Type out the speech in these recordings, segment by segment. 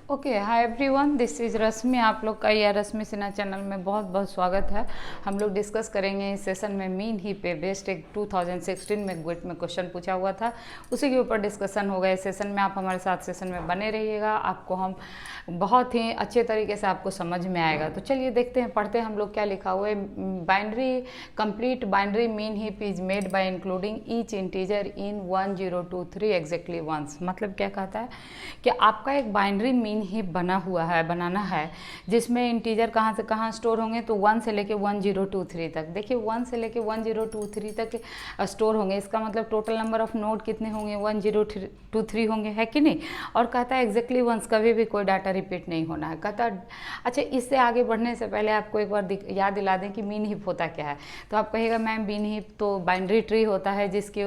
Okay, hi everyone, this is Rashmi. आप लोग का यह रश्मि सिन्हा चैनल में बहुत बहुत स्वागत है। हम लोग डिस्कस करेंगे इस सेशन में मीन ही पे बेस्ड एक 2016 में ग्विट में क्वेश्चन पूछा हुआ था, उसी के ऊपर डिस्कशन होगा इस सेशन में। आप हमारे साथ सेशन में बने रहिएगा, आपको हम बहुत ही अच्छे तरीके से आपको समझ में आएगा। तो चलिए देखते हैं, पढ़ते हैं हम लोग क्या लिखा हुआ है। Binary complete binary min heap is made by including each integer in 1023 exactly once. मतलब क्या कहता है कि आपका एक बाइनरी मीन हीप बनाना है जिसमें इंटीजर कहाँ से कहाँ स्टोर होंगे, तो 1 से लेके 1023 तक। देखिए 1 से लेके 1023 तक स्टोर होंगे, इसका मतलब टोटल नंबर ऑफ नोड कितने होंगे, 1023 होंगे, है कि नहीं। और कहता है एग्जैक्टली वंस, कभी भी कोई डाटा रिपीट नहीं होना है। कहता अच्छा, इससे आगे बढ़ने से पहले आपको एक बार याद दिला दें कि मीन हीप होता क्या है। तो आप कहेगा मैम मीन हीप तो बाइनरी ट्री होता है जिसके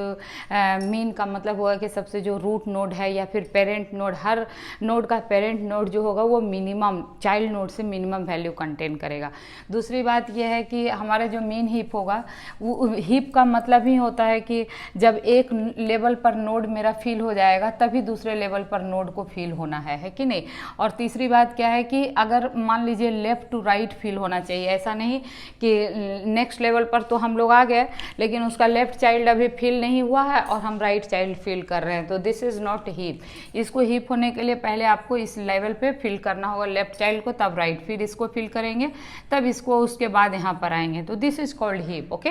मीन का मतलब होगा कि सबसे जो रूट नोड है या फिर पेरेंट नोड, हर नोड का पेरेंट नोड जो होगा वो मिनिमम चाइल्ड नोड से मिनिमम वैल्यू कंटेन करेगा। दूसरी बात यह है कि हमारा जो मीन हीप होगा, वो हीप का मतलब ही होता है कि जब एक लेवल पर नोड मेरा फिल हो जाएगा तभी दूसरे लेवल पर नोड को फिल होना है कि नहीं। और तीसरी बात क्या है कि अगर मान लीजिए लेफ्ट टू राइट फिल होना चाहिए, ऐसा नहीं कि नेक्स्ट लेवल पर तो हम लोग आ गए लेकिन उसका लेफ्ट चाइल्ड अभी फिल नहीं हुआ है और हम राइट चाइल्ड फिल कर रहे हैं, तो दिस इज नॉट हीप। इसको हीप होने के लिए पहले आपको इस लेवल पे फिल करना होगा लेफ्ट चाइल्ड को, तब राइट, फिर इसको फिल करेंगे, तब इसको, उसके बाद यहाँ पर आएंगे, तो this is called heap. Okay,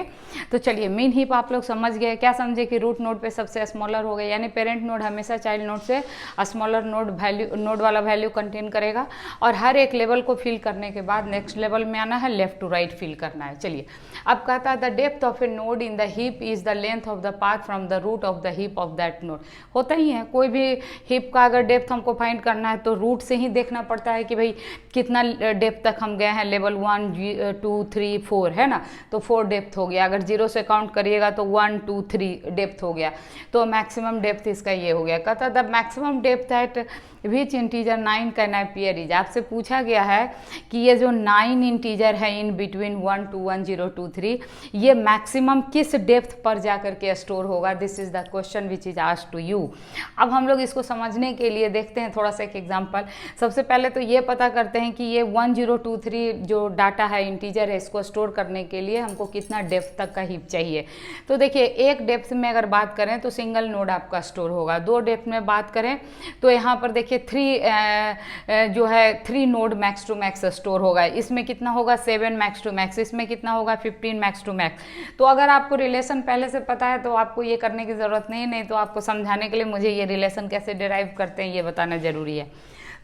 तो चलिए मीन हीप आप लोग समझ गए। क्या समझे कि रूट नोड पे सबसे स्मॉलर हो गए, यानी पेरेंट नोड हमेशा चाइल्ड नोड से स्मॉलर नोड वाला वैल्यू कंटेन करेगा और हर एक लेवल को फिल करने के बाद नेक्स्ट लेवल में आना है, लेफ्ट टू राइट फिल करना है। चलिए अब कहता है the depth of a node in the heap is the length of the path from the root of the heap of that node. होता ही है, कोई भी हीप का अगर डेप्थ हमको फाइंड करना है तो रूट से ही देखना पड़ता है कि भाई कितना डेप्थ तक हम गए हैं, लेवल 1 2 3 4 है ना, तो 4 डेप्थ हो गया। अगर 0 से काउंट करिएगा तो 1 2 3 डेप्थ हो गया, तो मैक्सिमम डेप्थ इसका ये हो गया। कहता the maximum depth eight which integer 9 can appear is. आपसे पूछा गया है कि ये जो 9 इंटीजर है इन बिटवीन 1 to 1023, ये मैक्सिमम किस डेप्थ पर जाकर के स्टोर होगा। This is the question which is asked to you. अब हम लोग इसको समझने के लिए देखते हैं थोड़ा सा एक एग्जांपल। सबसे पहले तो ये पता करते हैं कि ये 1023 जो डाटा है, इंटीजर है, इसको स्टोर करने के लिए हमको कितना डेप्थ तक का हीप चाहिए। तो देखिए एक डेप्थ में अगर बात करें तो सिंगल नोड आपका स्टोर होगा। 2 डेप्थ में बात करें तो यहाँ पर देखिए 3 node max to max store होगा। इसमें कितना होगा 7 मैक्स टू मैक्स, इसमें कितना होगा 15 मैक्स टू मैक्स। तो अगर आपको रिलेशन पहले से पता है तो आपको ये करने की ज़रूरत नहीं तो आपको समझाने के लिए मुझे ये रिलेशन कैसे डिराइव करते हैं ये बताना ज़रूरी है।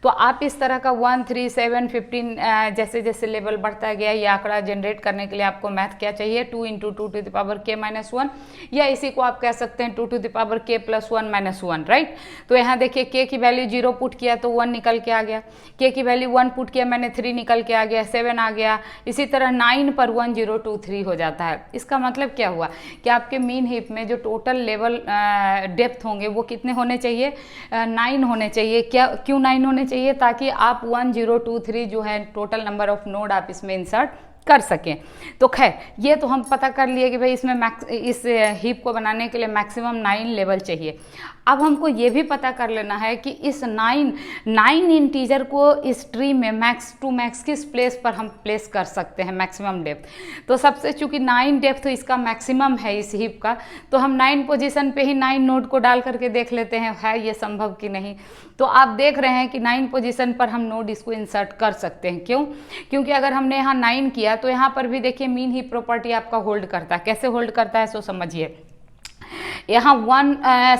तो आप इस तरह का 1 3 7 15 जैसे जैसे लेवल बढ़ता गया, ये आंकड़ा जनरेट करने के लिए आपको मैथ क्या चाहिए, 2 × 2 to the power k - 1, या इसी को आप कह सकते हैं 2 to the power k + 1 - 1, right. तो यहाँ देखिए k की वैल्यू 0 पुट किया तो 1 निकल के आ गया, k की वैल्यू 1 पुट किया मैंने 3 निकल के आ गया, 7 आ गया। इसी तरह 9 पर 1023 हो जाता है। इसका मतलब क्या हुआ कि आपके मीन हीप में जो टोटल लेवल डेप्थ होंगे वो कितने होने चाहिए, 9 होने चाहिए। क्यों 9 होने चाहिए, ताकि आप 1023 जो है टोटल नंबर ऑफ नोड आप इसमें इंसर्ट कर सकें। तो खैर ये तो हम पता कर लिए कि भाई इसमें इस हीप को बनाने के लिए मैक्सिमम 9 लेवल चाहिए। अब हमको ये भी पता कर लेना है कि इस 9 इंटीजर को इस ट्री में मैक्स टू मैक्स किस प्लेस पर हम प्लेस कर सकते हैं मैक्सिमम डेप्थ। तो सबसे चूंकि 9 डेप्थ तो इसका मैक्सिमम है इस हीप का, तो हम 9 पोजीशन पे ही 9 नोड को डाल करके देख लेते हैं है ये संभव कि नहीं। तो आप देख रहे हैं कि 9 पोजीशन पर हम नोड इसको इंसर्ट कर सकते हैं। क्यों? क्योंकि अगर हमने यहाँ 9 किया तो यहाँ पर भी देखिए मीन हीप प्रॉपर्टी आपका होल्ड करता है। कैसे होल्ड करता है सो समझिए। यहाँ 1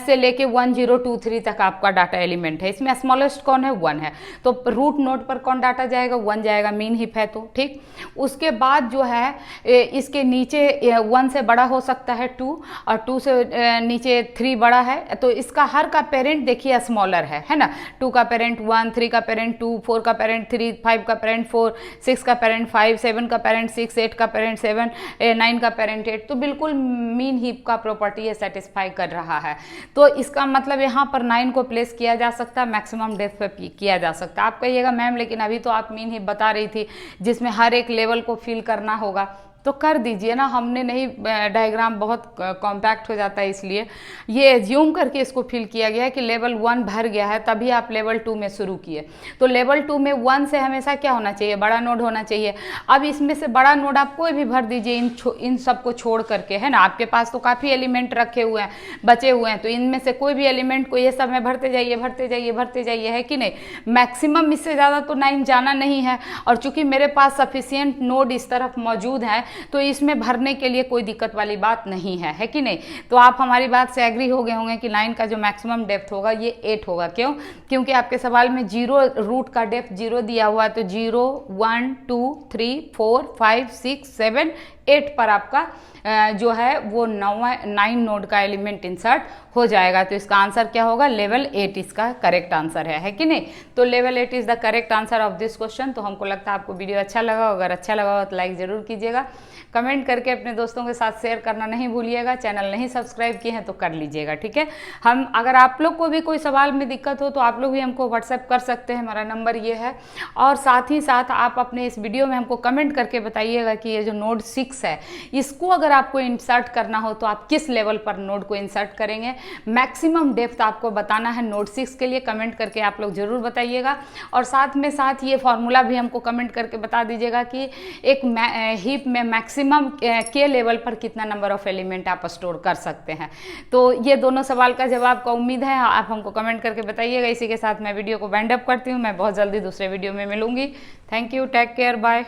से लेके 1023 तक आपका डाटा एलिमेंट है, इसमें स्मॉलेस्ट कौन है 1 है, तो रूट नोड पर कौन डाटा जाएगा 1 जाएगा, मीन हीप है तो ठीक। उसके बाद जो है इसके नीचे 1 से बड़ा हो सकता है 2 और 2 से नीचे 3 बड़ा है, तो इसका हर का पेरेंट देखिए स्मॉलर है ना। 2 का पेरेंट 1, 3 का पेरेंट 2, 4 का पेरेंट 3, 5 का पेरेंट 4, 6 का पेरेंट 5, 7 का पेरेंट 6, 8 का पेरेंट 7, 9 का पेरेंट 8। तो बिल्कुल मीन हीप का प्रॉपर्टी है सेटिस्फाई कर रहा है। तो इसका मतलब यहाँ पर 9 को प्लेस किया जा सकता है, मैक्सिमम डेप्थ पे किया जा सकता है। आप कहिएगा मैम लेकिन अभी तो आप मीन हीप बता रही थी जिसमें हर एक लेवल को फिल करना होगा, तो कर दीजिए ना, हमने नहीं, डायग्राम बहुत कॉम्पैक्ट हो जाता है, इसलिए ये एज्यूम करके इसको फिल किया गया है कि लेवल 1 भर गया है तभी आप लेवल 2 में शुरू किए। तो लेवल 2 में 1 से हमेशा क्या होना चाहिए, बड़ा नोड होना चाहिए। अब इसमें से बड़ा नोड आप कोई भी भर दीजिए इन सब को छोड़ करके, है ना। आपके पास तो काफ़ी एलिमेंट रखे हुए हैं, बचे हुए हैं, तो इनमें से कोई भी एलिमेंट को ये सब में भरते जाइए भरते जाइए भरते जाइए, है कि नहीं। मैक्सिमम इससे ज़्यादा तो 9 जाना नहीं है, और चूंकि मेरे पास सफिशियंट नोड इस तरफ मौजूद है तो इसमें भरने के लिए कोई दिक्कत वाली बात नहीं है कि नहीं। तो आप हमारी बात से एग्री हो गए होंगे कि 9 का जो मैक्सिमम डेप्थ होगा ये 8 होगा। क्यों? क्योंकि आपके सवाल में 0 रूट का डेप्थ 0 दिया हुआ है, तो 0 1 2 3 4 5 6 7 8 पर आपका जो है वो 9 नोड का एलिमेंट इंसर्ट हो जाएगा। तो इसका आंसर क्या होगा, लेवल 8 इसका करेक्ट आंसर है कि नहीं। तो level 8 is the correct answer of this question. तो हमको लगता है आपको वीडियो अच्छा लगा, अगर अच्छा लगा हो तो लाइक जरूर कीजिएगा, कमेंट करके अपने दोस्तों के साथ शेयर करना नहीं भूलिएगा, चैनल नहीं सब्सक्राइब किए हैं तो कर लीजिएगा, ठीक है। हम अगर आप लोग को भी कोई सवाल में दिक्कत हो तो आप लोग भी हमको व्हाट्सएप कर सकते हैं, हमारा नंबर ये है। और साथ ही साथ आप अपने इस वीडियो में हमको कमेंट करके बताइएगा कि ये जो नोड 6 है इसको अगर आपको इंसर्ट करना हो तो आप किस लेवल पर नोड को इंसर्ट करेंगे। मैक्सिमम डेप्थ आपको बताना है नोड 6 के लिए, कमेंट करके आप लोग जरूर बताइएगा। और साथ में साथ ये फॉर्मूला भी हमको कमेंट करके बता दीजिएगा कि एक हीप में मैक्सिमम के लेवल पर कितना नंबर ऑफ एलिमेंट आप स्टोर कर सकते हैं। तो ये दोनों सवाल का जवाब का उम्मीद है आप हमको कमेंट करके बताइएगा। इसी के साथ मैं वीडियो को वाइंड अप करती हूँ, मैं बहुत जल्दी दूसरे वीडियो में मिलूंगी। Thank you, take care, bye.